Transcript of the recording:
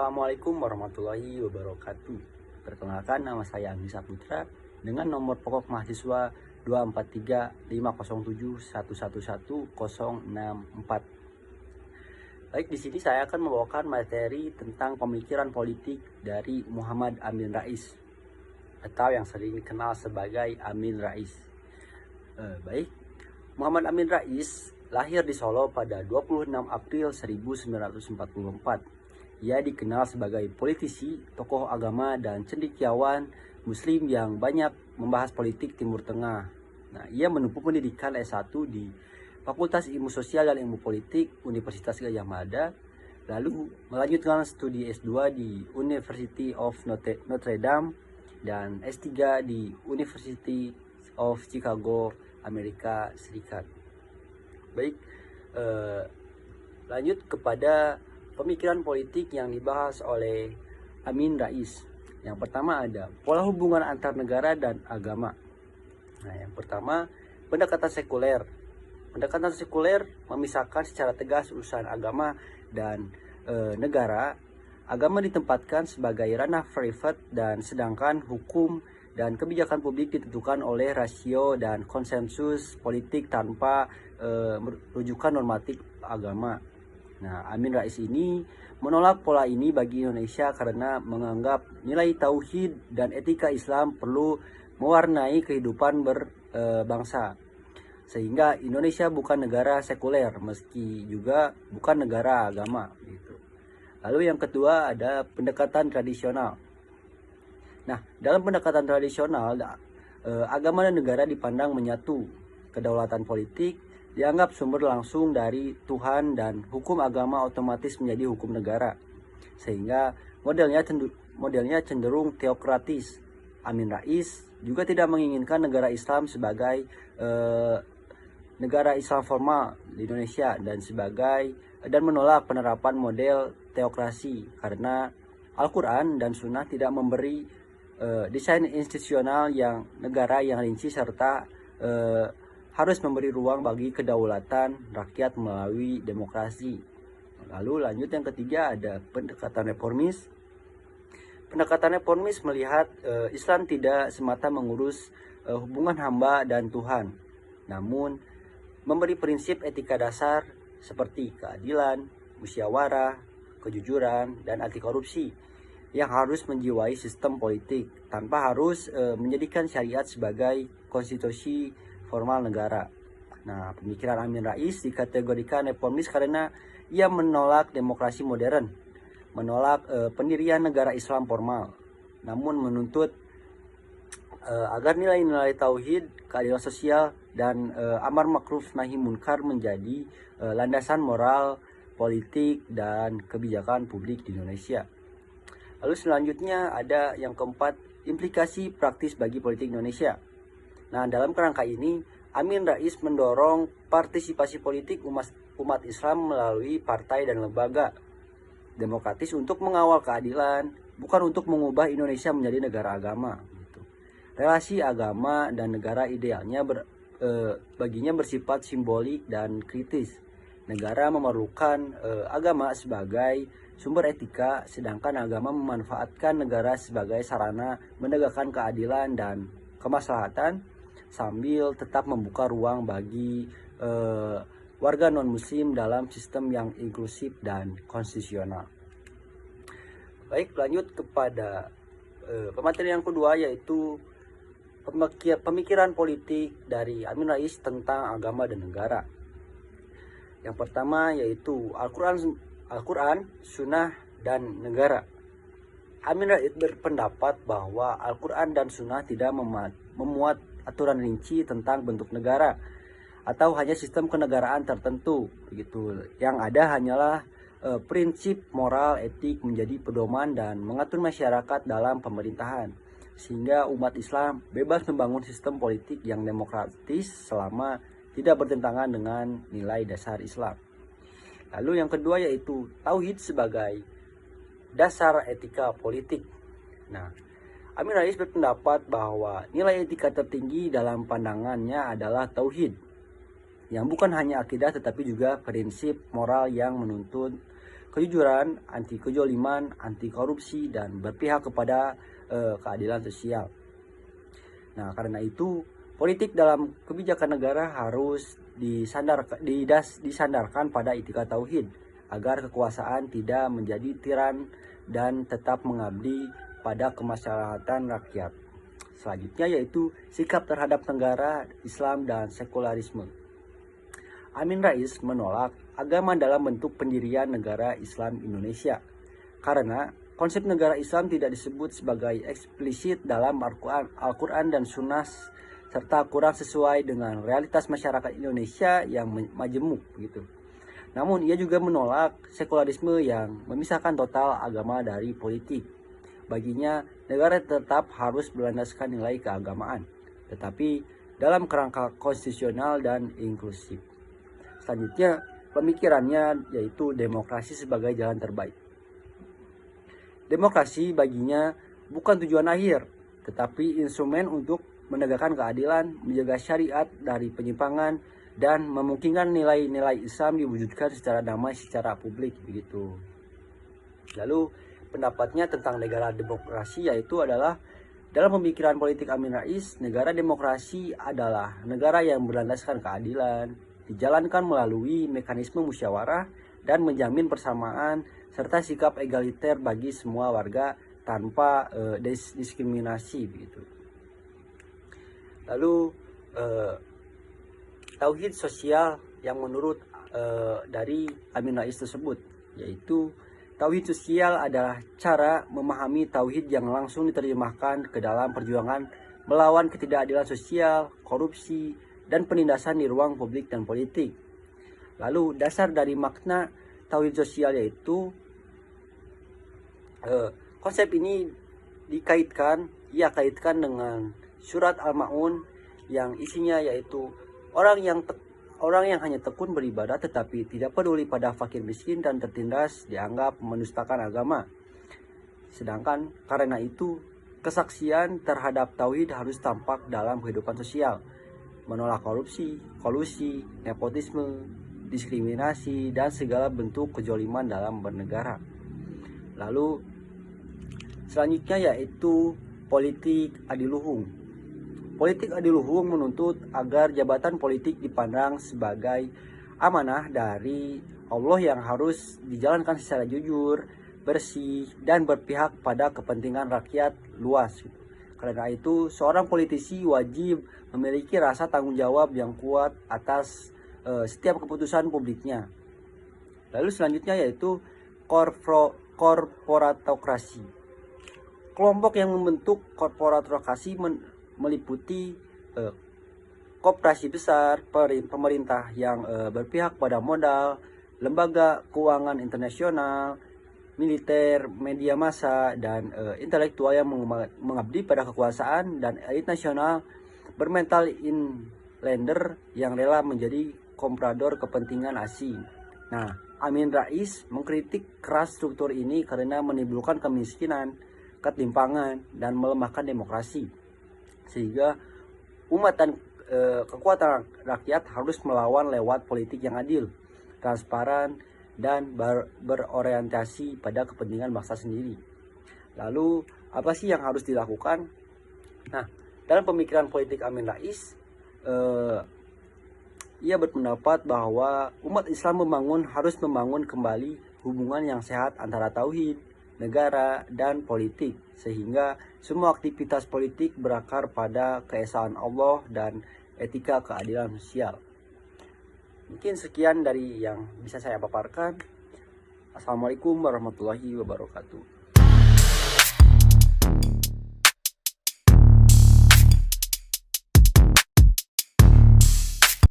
Assalamualaikum warahmatullahi wabarakatuh. Perkenalkan, nama saya Anggi Saputra dengan nomor pokok mahasiswa 2435071111064. Baik, di sini saya akan membawakan materi tentang pemikiran politik dari Muhammad Amin Rais atau yang sering dikenal sebagai Amin Rais. Baik, Muhammad Amin Rais lahir di Solo pada 26 April 1944. Ia dikenal sebagai politisi, tokoh agama, dan cendekiawan Muslim yang banyak membahas politik Timur Tengah. Nah, ia menempuh pendidikan S1 di Fakultas Ilmu Sosial dan Ilmu Politik Universitas Gadjah Mada, lalu melanjutkan studi S2 di University of Notre Dame dan S3 di University of Chicago, Amerika Serikat. Baik, lanjut kepada pemikiran politik yang dibahas oleh Amin Rais. Yang pertama ada pola hubungan antar negara dan agama. Nah, yang pertama, pendekatan sekuler. Pendekatan sekuler memisahkan secara tegas urusan agama dan negara. Agama ditempatkan sebagai ranah privat dan sedangkan hukum dan kebijakan publik ditentukan oleh rasio dan konsensus politik tanpa rujukan normatif agama. Nah, Amin Rais ini menolak pola ini bagi Indonesia karena menganggap nilai tauhid dan etika Islam perlu mewarnai kehidupan berbangsa. Sehingga Indonesia bukan negara sekuler meski juga bukan negara agama gitu. Lalu yang kedua ada pendekatan tradisional. Nah, dalam pendekatan tradisional agama dan negara dipandang menyatu. Kedaulatan politik dianggap sumber langsung dari Tuhan dan hukum agama otomatis menjadi hukum negara. Sehingga modelnya cenderung teokratis. Amin Rais juga tidak menginginkan negara Islam sebagai negara Islam formal di Indonesia dan menolak penerapan model teokrasi karena Al-Quran dan Sunnah tidak memberi desain institusional yang negara yang rinci serta harus memberi ruang bagi kedaulatan rakyat melalui demokrasi. Lalu lanjut yang ketiga ada pendekatan reformis. Pendekatan reformis melihat Islam tidak semata mengurus hubungan hamba dan Tuhan, namun memberi prinsip etika dasar seperti keadilan, musyawarah, kejujuran, dan anti korupsi yang harus menjiwai sistem politik tanpa harus menjadikan syariat sebagai konstitusi formal negara. Nah, pemikiran Amin Rais dikategorikan reformis karena ia menolak demokrasi modern, menolak pendirian negara Islam formal, namun menuntut agar nilai-nilai tauhid, keadilan sosial, dan amar ma'ruf nahi munkar menjadi landasan moral, politik, dan kebijakan publik di Indonesia. Lalu selanjutnya ada yang keempat, implikasi praktis bagi politik Indonesia. Nah, dalam kerangka ini, Amin Rais mendorong partisipasi politik umat Islam melalui partai dan lembaga demokratis untuk mengawal keadilan, bukan untuk mengubah Indonesia menjadi negara agama. Gitu. Relasi agama dan negara idealnya baginya bersifat simbolik dan kritis. Negara memerlukan agama sebagai sumber etika, sedangkan agama memanfaatkan negara sebagai sarana menegakkan keadilan dan kemaslahatan, sambil tetap membuka ruang bagi warga non-muslim dalam sistem yang inklusif dan konstitusional. Baik, lanjut kepada pemateri yang kedua, yaitu pemikiran politik dari Amin Rais tentang agama dan negara. Yang pertama yaitu Al-Quran, Sunnah, dan negara. Amin Rais berpendapat bahwa Al-Quran dan Sunnah tidak memuat aturan rinci tentang bentuk negara atau hanya sistem kenegaraan tertentu begitu. Yang ada hanyalah prinsip moral etik menjadi pedoman dan mengatur masyarakat dalam pemerintahan, sehingga umat Islam bebas membangun sistem politik yang demokratis selama tidak bertentangan dengan nilai dasar Islam. Lalu yang kedua yaitu tauhid sebagai dasar etika politik. Nah, Amin Rais berpendapat bahwa nilai etika tertinggi dalam pandangannya adalah tauhid, yang bukan hanya akidah tetapi juga prinsip moral yang menuntun kejujuran, anti kejoliman, anti korupsi, dan berpihak kepada keadilan sosial. Nah, karena itu politik dalam kebijakan negara harus disandarkan pada etika tauhid agar kekuasaan tidak menjadi tiran dan tetap mengabdi pada kemaslahatan rakyat. Selanjutnya yaitu sikap terhadap negara Islam dan sekularisme. Amin Rais menolak agama dalam bentuk pendirian negara Islam Indonesia karena konsep negara Islam tidak disebut sebagai eksplisit dalam Al-Quran dan Sunnah serta kurang sesuai dengan realitas masyarakat Indonesia yang majemuk gitu. Namun ia juga menolak sekularisme yang memisahkan total agama dari politik. Baginya negara tetap harus berlandaskan nilai keagamaan, tetapi dalam kerangka konstitusional dan inklusif. Selanjutnya pemikirannya yaitu demokrasi sebagai jalan terbaik. Demokrasi baginya bukan tujuan akhir, tetapi instrumen untuk menegakkan keadilan, menjaga syariat dari penyimpangan, dan memungkinkan nilai-nilai Islam diwujudkan secara damai secara publik begitu. Lalu pendapatnya tentang negara demokrasi yaitu adalah dalam pemikiran politik Amin Rais, negara demokrasi adalah negara yang berlandaskan keadilan, dijalankan melalui mekanisme musyawarah dan menjamin persamaan serta sikap egaliter bagi semua warga tanpa diskriminasi begitu. Lalu tauhid sosial yang menurut dari Amin Rais tersebut yaitu tauhid sosial adalah cara memahami tauhid yang langsung diterjemahkan ke dalam perjuangan melawan ketidakadilan sosial, korupsi, dan penindasan di ruang publik dan politik. Lalu dasar dari makna tauhid sosial yaitu konsep ini kaitkan dengan surat Al-Maun yang isinya yaitu orang yang hanya tekun beribadah tetapi tidak peduli pada fakir miskin dan tertindas dianggap menustakan agama. Sedangkan karena itu kesaksian terhadap tauhid harus tampak dalam kehidupan sosial, menolak korupsi, kolusi, nepotisme, diskriminasi, dan segala bentuk kejoliman dalam bernegara. Lalu selanjutnya yaitu politik adiluhung. Politik adiluhung menuntut agar jabatan politik dipandang sebagai amanah dari Allah yang harus dijalankan secara jujur, bersih, dan berpihak pada kepentingan rakyat luas. Karena itu, seorang politisi wajib memiliki rasa tanggung jawab yang kuat atas setiap keputusan publiknya. Lalu selanjutnya yaitu korporatokrasi. Kelompok yang membentuk korporatokrasi meliputi koperasi besar, pemerintah yang berpihak pada modal, lembaga keuangan internasional, militer, media massa, dan intelektual yang mengabdi pada kekuasaan, dan elit nasional bermental inlander yang rela menjadi komprador kepentingan asing. Nah, Amin Rais mengkritik keras struktur ini karena menimbulkan kemiskinan, ketimpangan, dan melemahkan demokrasi. Sehingga umat dan kekuatan rakyat harus melawan lewat politik yang adil, transparan, dan berorientasi pada kepentingan bangsa sendiri. Lalu apa sih yang harus dilakukan? Nah, dalam pemikiran politik Amin Rais, ia berpendapat bahwa umat Islam harus membangun kembali hubungan yang sehat antara tauhid, negara, dan politik, sehingga semua aktivitas politik berakar pada keesaan Allah dan etika keadilan sosial. Mungkin sekian dari yang bisa saya paparkan. Assalamualaikum warahmatullahi wabarakatuh.